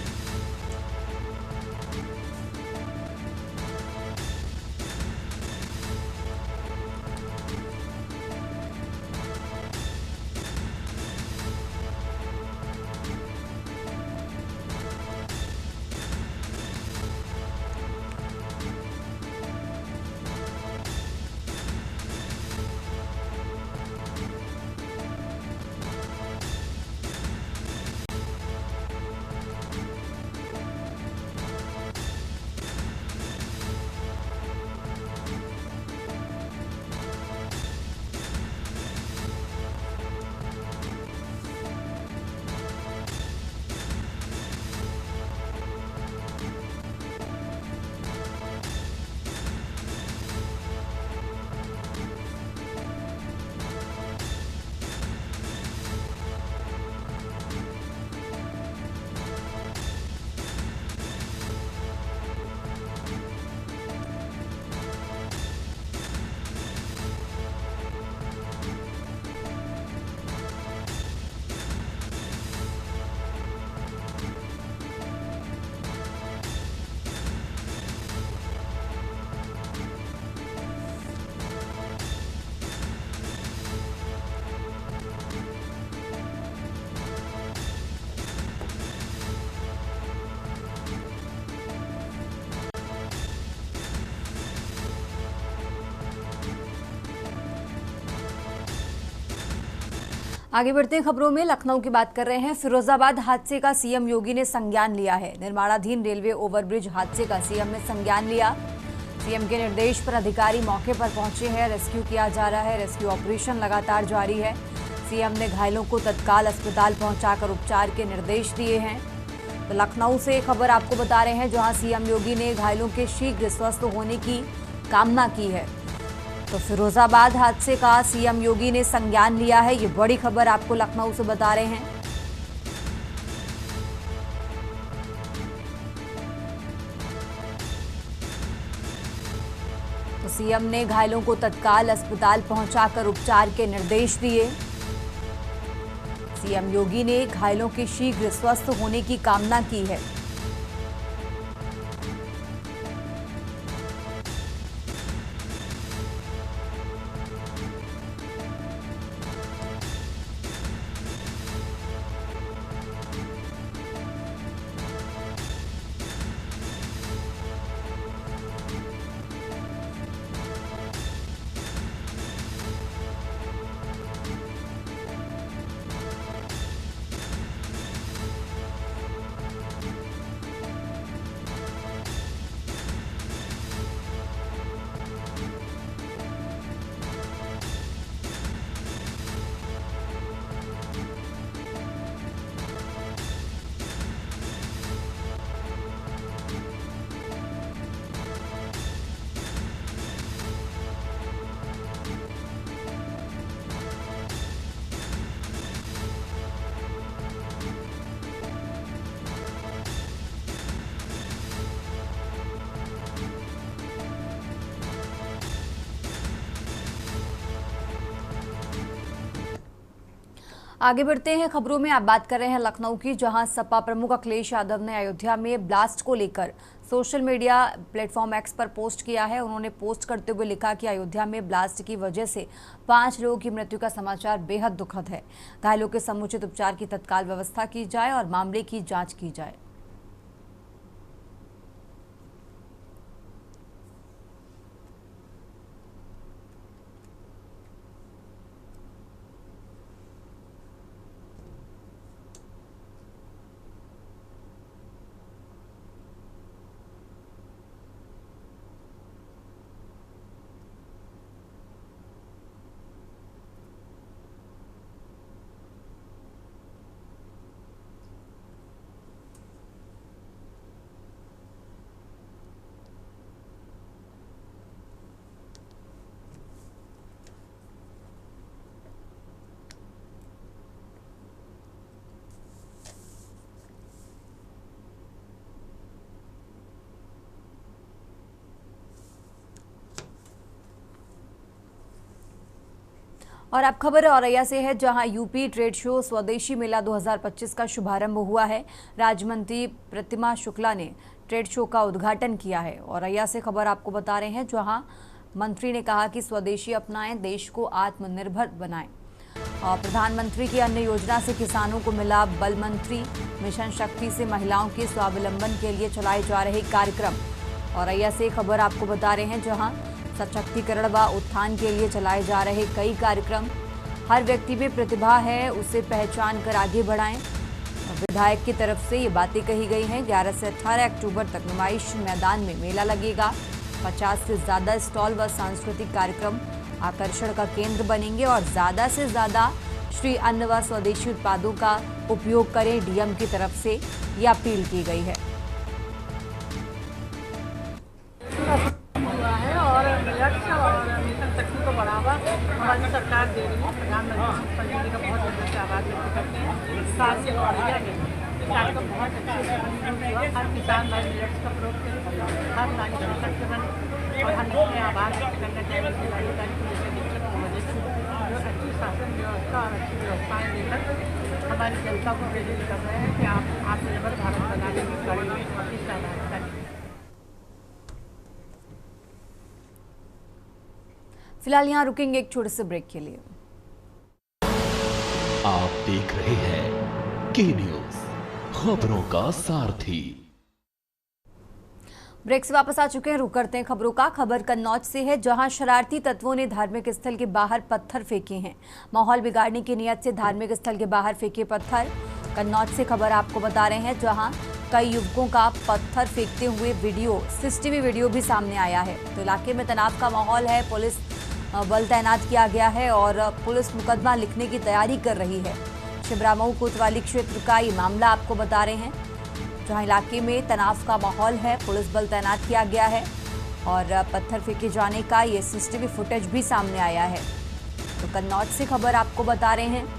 आगे बढ़ते हैं खबरों में, लखनऊ की बात कर रहे हैं। फिरोजाबाद हादसे का सीएम योगी ने संज्ञान लिया है। निर्माणाधीन रेलवे ओवरब्रिज हादसे का सीएम ने संज्ञान लिया। सीएम के निर्देश पर अधिकारी मौके पर पहुंचे हैं, रेस्क्यू किया जा रहा है। रेस्क्यू ऑपरेशन लगातार जारी है। सीएम ने घायलों को तत्काल अस्पताल पहुंचाकर उपचार के निर्देश दिए हैं। तो लखनऊ से खबर आपको बता रहे हैं, जहां सीएम योगी ने घायलों के शीघ्र स्वस्थ होने की कामना की है। तो फिरोजाबाद हादसे का सीएम योगी ने संज्ञान लिया है, ये बड़ी खबर आपको लखनऊ से बता रहे हैं। तो सीएम ने घायलों को तत्काल अस्पताल पहुंचाकर उपचार के निर्देश दिए। सीएम योगी ने घायलों के शीघ्र स्वस्थ होने की कामना की है। आगे बढ़ते हैं खबरों में, आप बात कर रहे हैं लखनऊ की, जहां सपा प्रमुख अखिलेश यादव ने अयोध्या में ब्लास्ट को लेकर सोशल मीडिया प्लेटफॉर्म एक्स पर पोस्ट किया है। उन्होंने पोस्ट करते हुए लिखा कि अयोध्या में ब्लास्ट की वजह से 5 लोगों की मृत्यु का समाचार बेहद दुखद है। घायलों के समुचित उपचार की तत्काल व्यवस्था की जाए और मामले की जांच की जाए। और अब खबर औरैया से है, जहां यूपी ट्रेड शो स्वदेशी मेला 2025 का शुभारंभ हुआ है। राज्य मंत्री प्रतिमा शुक्ला ने ट्रेड शो का उद्घाटन किया है। औरैया से खबर आपको बता रहे हैं, जहां मंत्री ने कहा कि स्वदेशी अपनाएं, देश को आत्मनिर्भर बनाएं। और प्रधानमंत्री की अन्य योजना से किसानों को मिला बल। मंत्री मिशन शक्ति से महिलाओं के स्वावलंबन के लिए चलाए जा रहे कार्यक्रम। औरैया से खबर आपको बता रहे हैं, जहां सशक्तिकरण व उत्थान के लिए चलाए जा रहे कई कार्यक्रम। हर व्यक्ति में प्रतिभा है, उसे पहचान कर आगे बढ़ाएं। विधायक की तरफ से ये बातें कही गई हैं। 11 से 18 अक्टूबर तक नुमाइश मैदान में मेला लगेगा। 50 से ज़्यादा स्टॉल व सांस्कृतिक कार्यक्रम आकर्षण का केंद्र बनेंगे और ज़्यादा से ज़्यादा श्री अन्न व स्वदेशी उत्पादों का उपयोग करें, डीएम की तरफ से ये अपील की गई है। और मिलट्स और मिशन शक्ति को बढ़ावा हमारी सरकार दे रही है। प्रधानमंत्री जी का बहुत बहुत आभार व्यक्त करते हैं। साथ ही औरैया में ये कार्यक्रम बहुत अच्छे से हुआ। हर किसान भाई मिलट्स का प्रयोग करें, हर नारी सशक्त बने। और हम अपने आभार व्यक्त करना चाहिए जिलाधिकारी को, जैसे निश्चित वजह से जो अच्छी शासन व्यवस्था और अच्छी व्यवस्थाएँ देकर हमारी जनता को प्रेरित कर रहे हैं कि आप आत्मनिर्भर भारत बनाने की कड़ी में अपनी सहभागिता करें। फिलहाल यहाँ रुकेंगे एक छोटे से ब्रेक के लिए। आप देख रहे हैं के न्यूज, खबरों का सारथी। ब्रेक से वापस आ चुके हैं, रुक करते हैं खबरों का। खबर कन्नौज से है, जहां शरारती तत्वों ने धार्मिक स्थल के बाहर पत्थर फेंके हैं। माहौल बिगाड़ने की नियत से धार्मिक स्थल के बाहर फेंके पत्थर। कन्नौज से खबर आपको बता रहे हैं, जहां कई युवकों का पत्थर फेंकते हुए वीडियो, सीसीटीवी वीडियो भी सामने आया है। तो इलाके में तनाव का माहौल है, पुलिस बल तैनात किया गया है और पुलिस मुकदमा लिखने की तैयारी कर रही है। छिबरामऊ कोतवाली क्षेत्र का ये मामला आपको बता रहे हैं, जहां इलाके में तनाव का माहौल है, पुलिस बल तैनात किया गया है और पत्थर फेंके जाने का ये सीसीटीवी फुटेज भी सामने आया है। तो कन्नौज से खबर आपको बता रहे हैं।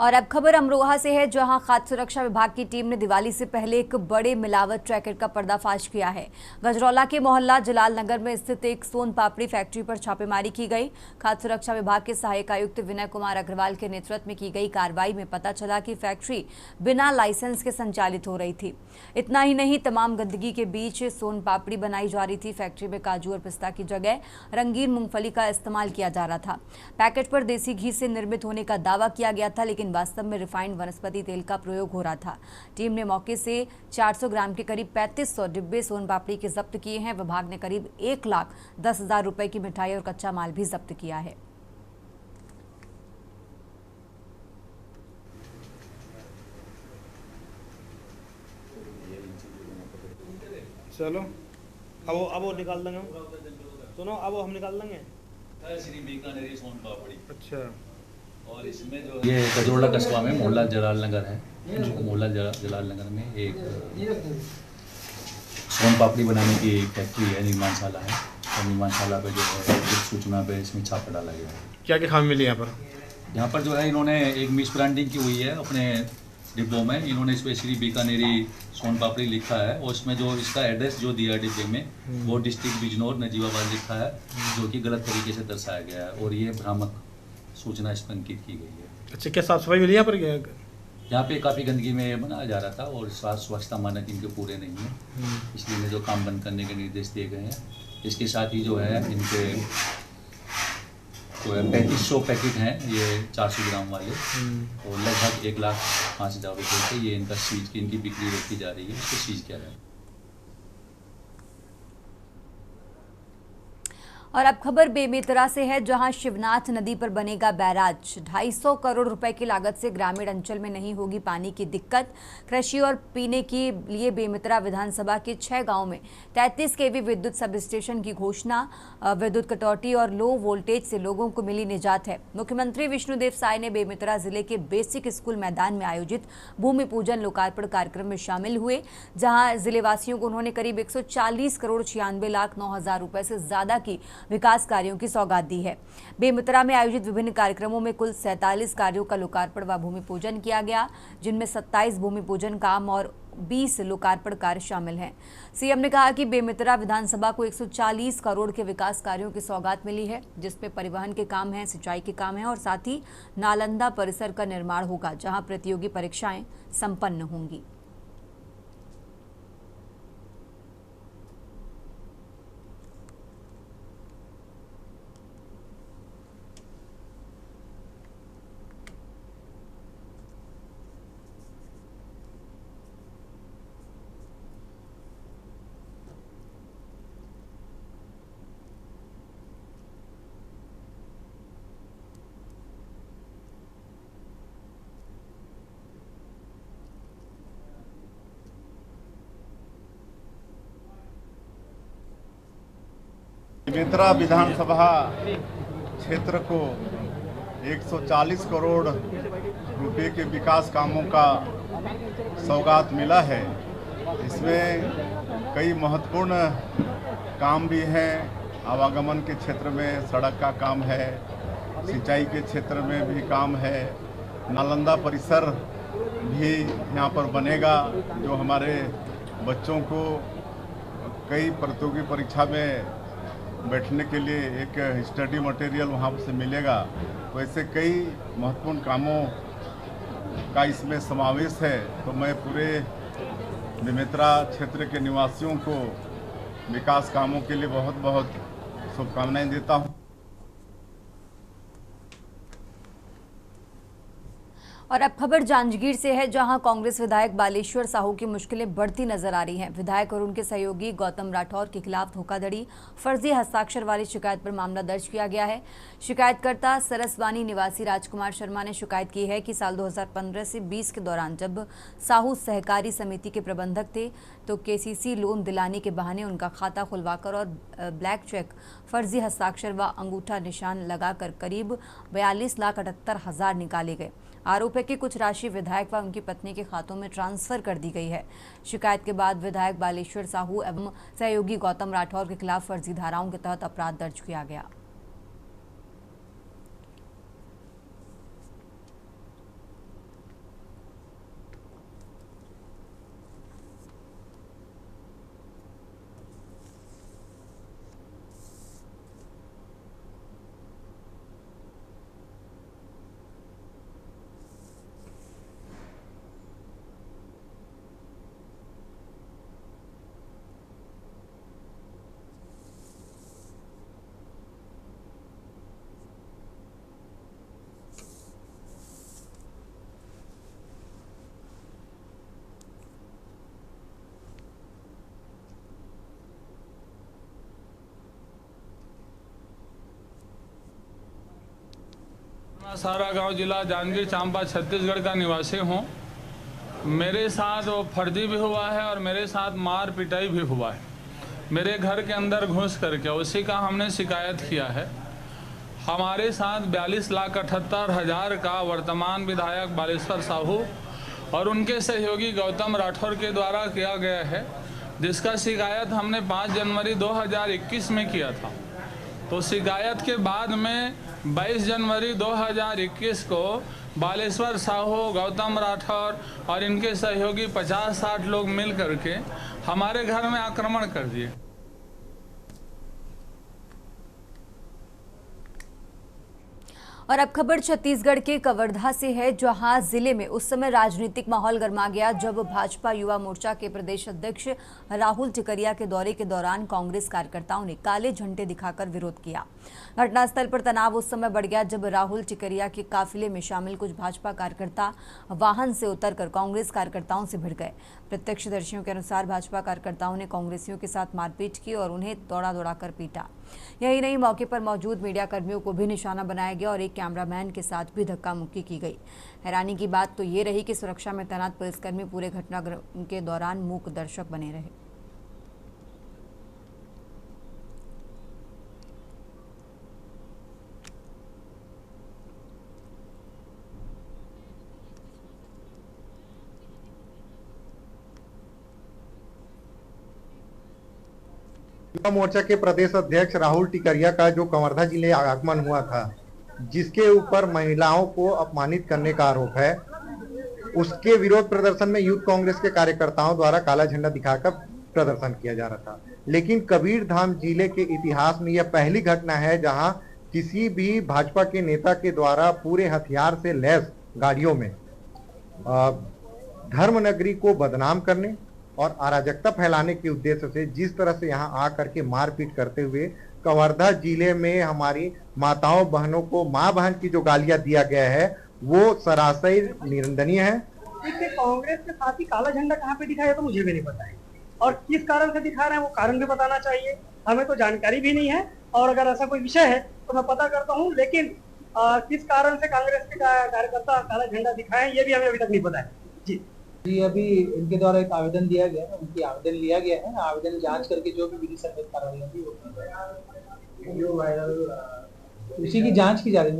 और अब खबर अमरोहा से है, जहां खाद्य सुरक्षा विभाग की टीम ने दिवाली से पहले एक बड़े मिलावट रैकेट का पर्दाफाश किया है। गजरौला के मोहल्ला जलाल नगर में स्थित एक सोन पापड़ी फैक्ट्री पर छापेमारी की गई। खाद्य सुरक्षा विभाग के सहायक आयुक्त विनय कुमार अग्रवाल के नेतृत्व में की गई कार्रवाई में पता चला कि फैक्ट्री बिना लाइसेंस के संचालित हो रही थी। इतना ही नहीं, तमाम गंदगी के बीच सोन पापड़ी बनाई जा रही थी। फैक्ट्री में काजू और पिस्ता की जगह रंगीन मूंगफली का इस्तेमाल किया जा रहा था। पैकेट पर देसी घी से निर्मित होने का दावा किया गया था, लेकिन वास्तव में रिफाइंड वनस्पति तेल का प्रयोग हो रहा था। टीम ने मौके से 400 ग्राम के करीब 3500 डिब्बे सोन पापड़ी के जब्त किए हैं। विभाग ने करीब 1,10,000 रुपए की मिठाई और कच्चा माल भी जब्त किया है। चलो अब वो निकाल देंगे हम। सुनो अब हम निकाल देंगे। श्री बीकानेरी सोन पापड़ी। अच्छा। और इसमें जो ये कजरोड़ा कस्बा में मोहल्ला जलाल नगर है, मोहल्ला जलाल नगर में एक सोन पापड़ी बनाने की एक फैक्ट्री है, निर्माणशाला है। और निर्माणशाला पे जो है सूचना पे इसमें छापा डाला गया है। क्या क्या खामी मिली यहाँ पर? यहाँ पर जो है इन्होंने एक मिस ब्रांडिंग की हुई है अपने डिब्बों में। इन्होंने इस पर श्री बीकानेरी सोन पापड़ी लिखा है और इसमें जो इसका एड्रेस जो दिया है डिब्बे में वो डिस्ट्रिक्ट बिजनौर नजीबाबाद लिखा है, जो कि गलत तरीके से दर्शाया गया है और ये भ्रामक सूचना इस पर अंकित की गई है। अच्छा, क्या साफ सफाई मिली यहाँ पर? यहाँ पे काफ़ी गंदगी में बनाया जा रहा था और स्वच्छता मानक इनके पूरे नहीं है, इसलिए इन्हें जो काम बंद करने के निर्देश दिए गए हैं। इसके साथ ही जो है इनके तो 3500 पैकेट हैं ये 400 ग्राम वाले और लगभग 1,05,000 रुपये से ये इनका सीज की इनकी बिक्री रोकी जा रही है, इसको सीज किया जाए। और अब खबर बेमेतरा से है, जहां शिवनाथ नदी पर बनेगा बैराज। 250 करोड़ रुपए की लागत से ग्रामीण अंचल में नहीं होगी पानी की दिक्कत। कृषि और पीने के लिए बेमेतरा विधानसभा के 6 गांव में 33 केवी विद्युत सब स्टेशन की घोषणा। विद्युत कटौती और लो वोल्टेज से लोगों को मिली निजात है। मुख्यमंत्री विष्णुदेव साय ने बेमेतरा जिले के बेसिक स्कूल मैदान में आयोजित भूमि पूजन लोकार्पण कार्यक्रम में शामिल हुए, जहां जिलेवासियों को उन्होंने करीब 140 करोड़ 96,09,000 रुपए से ज्यादा की विकास कार्यों की सौगात दी है। बेमेतरा में आयोजित विभिन्न कार्यक्रमों में कुल 47 कार्यों का लोकार्पण व भूमि पूजन किया गया, जिनमें 27 भूमि पूजन काम और 20 लोकार्पण कार्य शामिल हैं। सीएम ने कहा कि बेमेतरा विधानसभा को 140 करोड़ के विकास कार्यों की सौगात मिली है, जिसमें परिवहन के काम हैं, सिंचाई के काम हैं और साथ ही नालंदा परिसर का निर्माण होगा, जहां प्रतियोगी परीक्षाएं संपन्न होंगी। बेमेतरा विधानसभा क्षेत्र को 140 करोड़ रुपए के विकास कामों का सौगात मिला है। इसमें कई महत्वपूर्ण काम भी हैं। आवागमन के क्षेत्र में सड़क का काम है, सिंचाई के क्षेत्र में भी काम है, नालंदा परिसर भी यहाँ पर बनेगा, जो हमारे बच्चों को कई प्रतियोगी परीक्षा में बैठने के लिए एक स्टडी मटेरियल वहाँ से मिलेगा। तो ऐसे कई महत्वपूर्ण कामों का इसमें समावेश है। तो मैं पूरे बेमेतरा क्षेत्र के निवासियों को विकास कामों के लिए बहुत बहुत शुभकामनाएं देता हूँ। और अब खबर जांजगीर से है, जहां कांग्रेस विधायक बालेश्वर साहू की मुश्किलें बढ़ती नजर आ रही हैं। विधायक और उनके सहयोगी गौतम राठौर के खिलाफ धोखाधड़ी, फर्जी हस्ताक्षर वाली शिकायत पर मामला दर्ज किया गया है। शिकायतकर्ता सरसवानी निवासी राजकुमार शर्मा ने शिकायत की है कि साल 2015 से 20 के दौरान जब साहू सहकारी समिति के प्रबंधक थे तो केसीसी लोन दिलाने के बहाने उनका खाता खुलवाकर और ब्लैक चेक, फर्जी हस्ताक्षर व अंगूठा निशान लगाकर करीब 42,78,000 निकाले गए। आरोप है कि कुछ राशि विधायक व उनकी पत्नी के खातों में ट्रांसफर कर दी गई है। शिकायत के बाद विधायक बालेश्वर साहू एवं सहयोगी गौतम राठौर के खिलाफ फर्जी धाराओं के तहत अपराध दर्ज किया गया। सारा गांव जिला जांजगीर चांपा छत्तीसगढ़ का निवासी हूं। मेरे साथ वो फर्जी भी हुआ है और मेरे साथ मार पिटाई भी हुआ है। मेरे घर के अंदर घुस करके उसी का हमने शिकायत किया है। हमारे साथ 42,78,000 का वर्तमान विधायक बालेश्वर साहू और उनके सहयोगी गौतम राठौर के द्वारा किया गया है, जिसका शिकायत हमने 5 जनवरी 2021 में किया था। तो शिकायत के बाद में 22 जनवरी 2021 को बालेश्वर साहू, गौतम राठौर और इनके सहयोगी 50-60 लोग मिल करके हमारे घर में आक्रमण कर दिए। और अब खबर छत्तीसगढ़ के कवर्धा से है, जहां जिले में उस समय राजनीतिक माहौल गर्मा गया जब भाजपा युवा मोर्चा के प्रदेश अध्यक्ष राहुल टिकरिया के दौरे के दौरान कांग्रेस कार्यकर्ताओं ने काले झंडे दिखाकर विरोध किया। घटनास्थल पर तनाव उस समय बढ़ गया जब राहुल टिकरिया के काफिले में शामिल कुछ भाजपा कार्यकर्ता वाहन से उतरकर कांग्रेस कार्यकर्ताओं से भिड़ गए। प्रत्यक्षदर्शियों के अनुसार भाजपा कार्यकर्ताओं ने कांग्रेसियों के साथ मारपीट की और उन्हें दौड़ा कर पीटा। यही नहीं, मौके पर मौजूद मीडिया कर्मियों को भी निशाना बनाया गया और एक कैमरामैन के साथ भी धक्का मुक्की की गई। हैरानी की बात तो ये रही कि सुरक्षा में तैनात पुलिसकर्मी पूरे घटनाक्रम के दौरान मूक दर्शक बने रहे। युवा मोर्चा के प्रदेश अध्यक्ष राहुल टिकरिया का जो कवर्धा जिले आगमन हुआ था, जिसके ऊपर महिलाओं को अपमानित करने का आरोप है, उसके विरोध प्रदर्शन में यूथ कांग्रेस के कार्यकर्ताओं द्वारा काला झंडा दिखाकर प्रदर्शन किया जा रहा था। लेकिन कबीरधाम जिले के इतिहास में यह पहली घटना है जहां किसी भी भाजपा के नेता के द्वारा पूरे हथियार से लैस गाड़ियों में धर्मनगरी को बदनाम करने और अराजकता फैलाने के उद्देश्य से जिस तरह से यहां आकर के मारपीट करते हुए कवर्धा जिले में हमारी माताओं बहनों को मां बहन की जो गालियां दिया गया है वो सरासर निंदनीय है। कांग्रेस के साथ ही काला झंडा कहाँ पे दिखाया तो मुझे भी नहीं पता है, और किस कारण से दिखा रहे हैं वो कारण भी बताना चाहिए। हमें तो जानकारी भी नहीं है, और अगर ऐसा कोई विषय है तो मैं पता करता हूँ, लेकिन किस कारण से कांग्रेस के कार्यकर्ता काला झंडा दिखाए ये भी हमें अभी तक नहीं पता है। जी अभी इनके द्वारा एक आवेदन दिया गया है, उनकी आवेदन लिया गया है। आवेदन जांच करके जो भी विधि सम्मत कार्रवाई होगी उसी की जांच की जा रही है।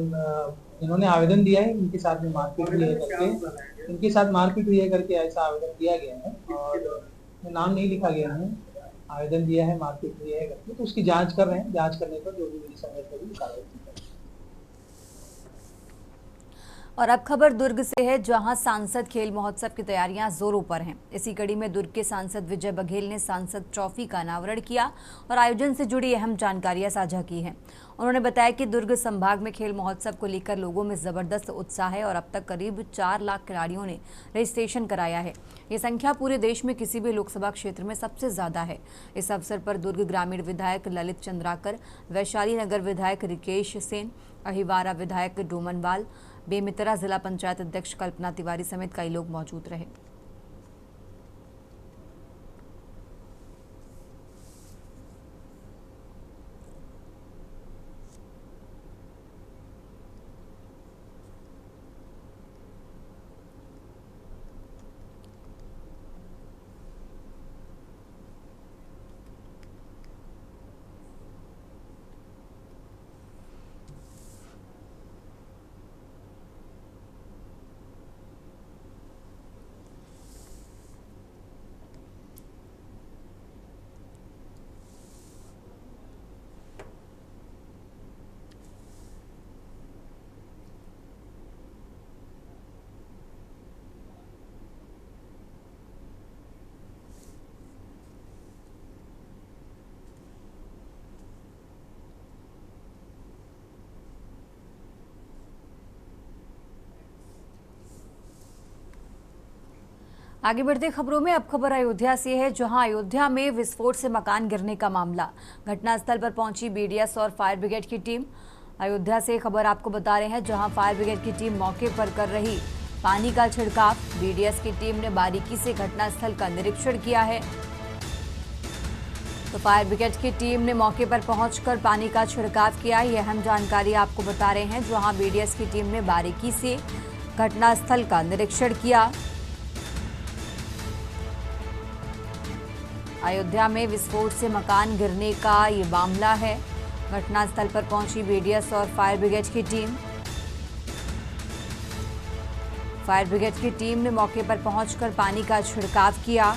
इन्होंने आवेदन दिया है, इनके साथ में मारपीट हुई है करके, इनके साथ मारपीट हुई है करके ऐसा आवेदन दिया गया है, और नाम नहीं लिखा गया है, आवेदन दिया है मारपीट हुई है करके, तो उसकी जांच कर रहे हैं। जांच करने पर जो भी विधि सम्मत होगी कार्रवाई की जाएगी। और अब खबर दुर्ग से है, जहां सांसद खेल महोत्सव की तैयारियां जोरों पर हैं। इसी कड़ी में दुर्ग के सांसद विजय बघेल ने सांसद ट्रॉफी का अनावरण किया और आयोजन से जुड़ी अहम जानकारियां साझा की हैं। उन्होंने बताया कि दुर्ग संभाग में खेल महोत्सव को लेकर लोगों में जबरदस्त उत्साह है और अब तक करीब 4 लाख खिलाड़ियों ने रजिस्ट्रेशन कराया है। ये संख्या पूरे देश में किसी भी लोकसभा क्षेत्र में सबसे ज्यादा है। इस अवसर पर दुर्ग ग्रामीण विधायक ललित चंद्राकर, वैशाली नगर विधायक रिकेश सेन, अहिवारा विधायक डोमनवाल, बेमितरा जिला पंचायत अध्यक्ष कल्पना तिवारी समेत कई लोग मौजूद रहे। आगे बढ़ते खबरों में अब खबर अयोध्या से है, जहां अयोध्या में विस्फोट से मकान गिरने का मामला। घटनास्थल पर पहुंची बीडीएस और फायर ब्रिगेड की टीम। अयोध्या से खबर आपको बता रहे हैं, जहां फायर ब्रिगेड की टीम मौके पर कर रही पानी का छिड़काव। बीडीएस की टीम ने बारीकी से घटनास्थल का निरीक्षण किया है। तो फायर ब्रिगेड की टीम ने मौके पर पहुंचकर पानी का छिड़काव किया। यह अहम जानकारी आपको बता रहे हैं, जहां बीडीएस की टीम ने बारीकी से घटनास्थल का निरीक्षण किया। अयोध्या में विस्फोट से मकान गिरने का ये मामला है। घटनास्थल पर पहुंची बीडीएस और फायर ब्रिगेड की टीम। फायर ब्रिगेड की टीम ने मौके पर पहुंचकर पानी का छिड़काव किया।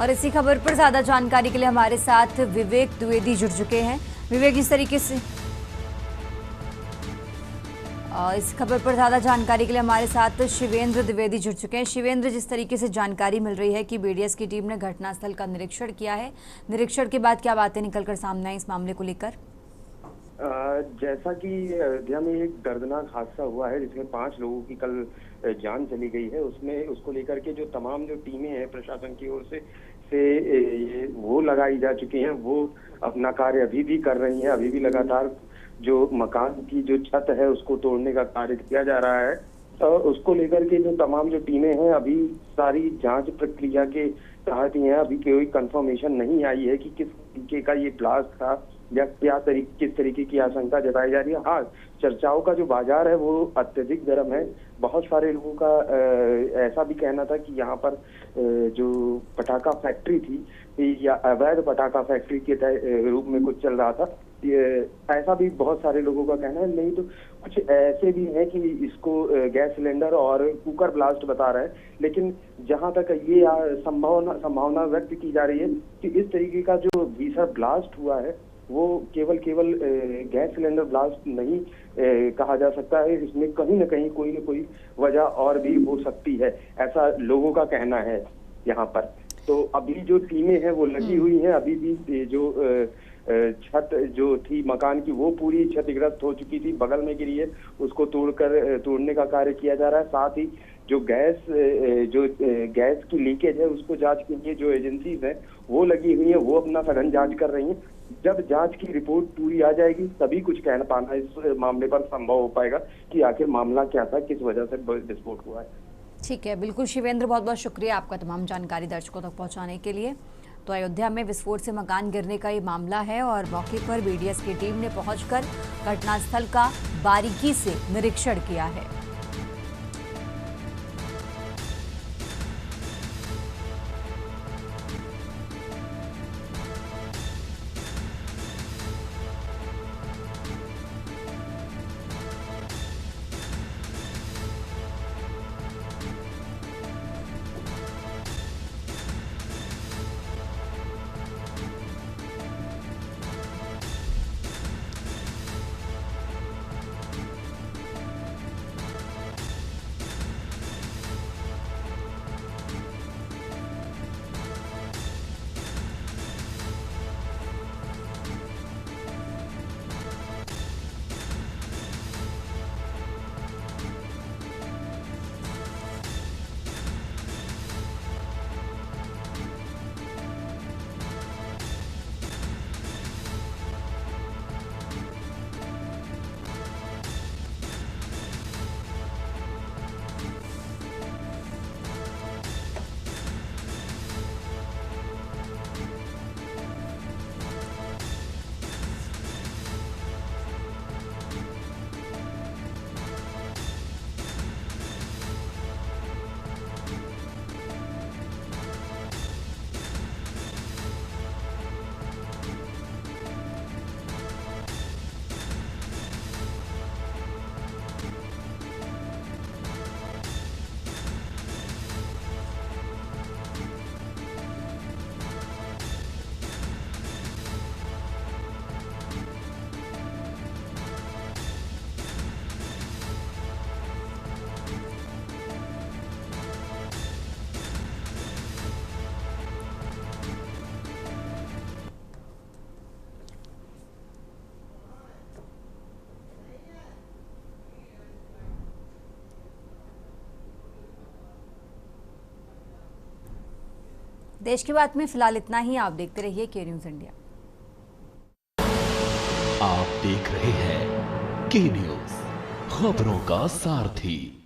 और इसी खबर पर ज्यादा जानकारी के लिए हमारे साथ विवेक द्विवेदी जुड़ चुके हैं। विवेक, इस तरीके से इस खबर पर ज्यादा जानकारी के लिए हमारे साथ शिवेंद्र द्विवेदी जुड़ चुके हैं। शिवेंद्र, जिस तरीके से जानकारी मिल रही है कि बीडीएस की टीम ने घटनास्थल का निरीक्षण किया है, निरीक्षण के बाद क्या बातें निकलकर सामने आई इस मामले को लेकर? जैसा कि अयोध्या में एक दर्दनाक हादसा हुआ है जिसमें 5 लोगों की कल जान चली गई है, उसमें उसको लेकर के जो तमाम जो टीमें हैं प्रशासन की ओर से वो लगाई जा चुकी हैं, वो अपना कार्य अभी भी कर रही हैं। अभी भी लगातार जो मकान की जो छत है उसको तोड़ने का कार्य किया जा रहा है। उसको लेकर के जो तमाम जो टीमें हैं अभी सारी जांच प्रक्रिया के तहत ही हैं। अभी कोई कंफर्मेशन नहीं आई है कि किस तरीके का ये ब्लास्ट था या किस तरीके की आशंका जताई जा रही है। हाँ, चर्चाओं का जो बाजार है वो अत्यधिक गर्म है। बहुत सारे लोगों का ऐसा भी कहना था कि यहाँ पर जो पटाखा फैक्ट्री थी या अवैध पटाखा फैक्ट्री के रूप में कुछ चल रहा था, ऐसा भी बहुत सारे लोगों का कहना है। नहीं तो कुछ ऐसे भी है कि इसको गैस सिलेंडर और कुकर ब्लास्ट बता रहे हैं, लेकिन जहां तक ये संभावना व्यक्त की जा रही है कि इस तरीके का जो भीषण ब्लास्ट हुआ है वो केवल गैस सिलेंडर ब्लास्ट नहीं कहा जा सकता है। इसमें कहीं न कहीं कोई न कोई वजह और भी हो सकती है, ऐसा लोगों का कहना है यहाँ पर। तो अभी जो टीमें हैं वो लगी हुई हैं। अभी भी जो छत जो थी मकान की वो पूरी क्षतिग्रस्त हो चुकी थी, बगल में गिरी है, उसको तोड़ने का कार्य किया जा रहा है। साथ ही जो गैस की लीकेज है उसको जांच के लिए जो एजेंसीज हैं वो लगी हुई हैं, वो अपना सघन जांच कर रही हैं। जब जांच की रिपोर्ट पूरी आ जाएगी तभी कुछ कहना पाना इस मामले पर संभव हो पाएगा कि आखिर मामला क्या था, किस वजह से विस्फोट हुआ है। ठीक है, बिल्कुल शिवेंद्र, बहुत बहुत शुक्रिया आपका तमाम जानकारी दर्शकों तक पहुंचाने के लिए। तो अयोध्या में विस्फोट से मकान गिरने का ये मामला है और मौके पर बीडीएस की टीम ने पहुंचकर घटनास्थल का बारीकी से निरीक्षण किया है। देश की बात में फिलहाल इतना ही। आप देखते रहिए के न्यूज़ इंडिया। आप देख रहे हैं के न्यूज़, खबरों का सारथी।